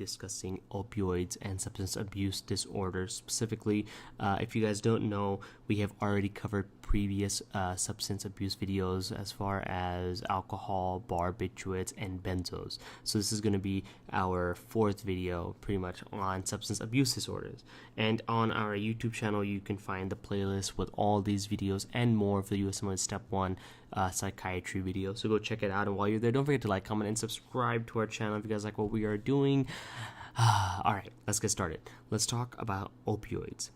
discussing opioids and substance abuse disorders. Specifically, if you guys don't know, we have already covered previous substance abuse videos as far as alcohol, barbiturates, and benzos. So this is going to be our fourth video pretty much on substance abuse disorders. And on our YouTube channel, you can find the playlist with all these videos and more for the USMLE Step 1 psychiatry video. So go check it out. And while you're there, don't forget to like, comment, and subscribe to our channel if you guys like what we are doing. All right, let's get started. Let's talk about opioids.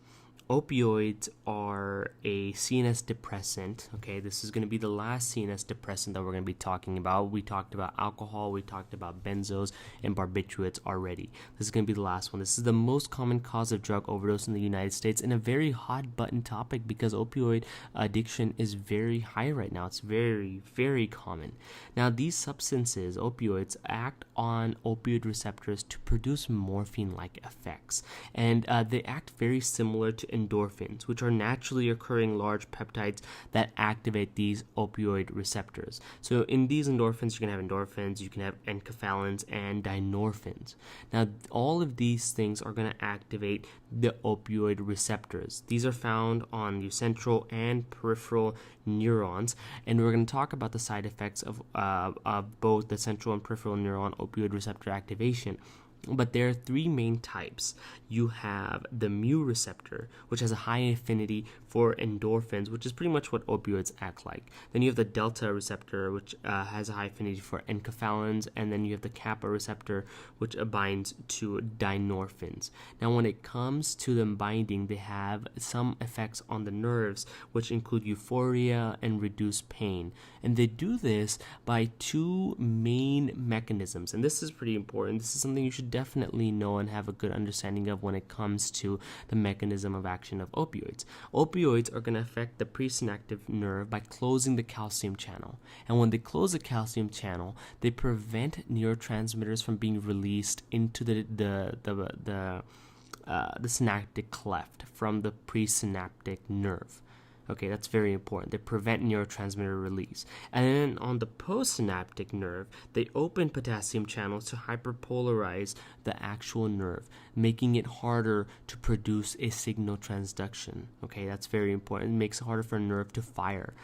Opioids are a CNS depressant. Okay, this is going to be the last CNS depressant that we're going to be talking about. We talked about alcohol, we talked about benzos and barbiturates already. This is going to be the last one. This is the most common cause of drug overdose in the United States and a very hot button topic because opioid addiction is very high right now. It's very, very common. Now, these substances, opioids, act on opioid receptors to produce morphine-like effects, and they act very similar to endorphins, which are naturally occurring large peptides that activate these opioid receptors. So in these endorphins, you can have endorphins, you can have enkephalins, and dynorphins. Now, all of these things are going to activate the opioid receptors. These are found on your central and peripheral neurons, and we're going to talk about the side effects of both the central and peripheral neuron opioid receptor activation. But there are three main types. You have the mu receptor, which has a high affinity for endorphins, which is pretty much what opioids act like. Then you have the delta receptor, which has a high affinity for enkephalins, and then you have the kappa receptor, which binds to dynorphins. Now, when it comes to them binding, they have some effects on the nerves, which include euphoria and reduced pain. And they do this by two main mechanisms, and this is pretty important. This is something you should definitely know and have a good understanding of when it comes to the mechanism of action of opioids. Opioids are going to affect the presynaptic nerve by closing the calcium channel. And when they close the calcium channel, they prevent neurotransmitters from being released into the synaptic cleft from the presynaptic nerve. Okay, that's very important. They prevent neurotransmitter release. And then on the postsynaptic nerve, they open potassium channels to hyperpolarize the actual nerve, making it harder to produce a signal transduction. Okay, that's very important. It makes it harder for a nerve to fire.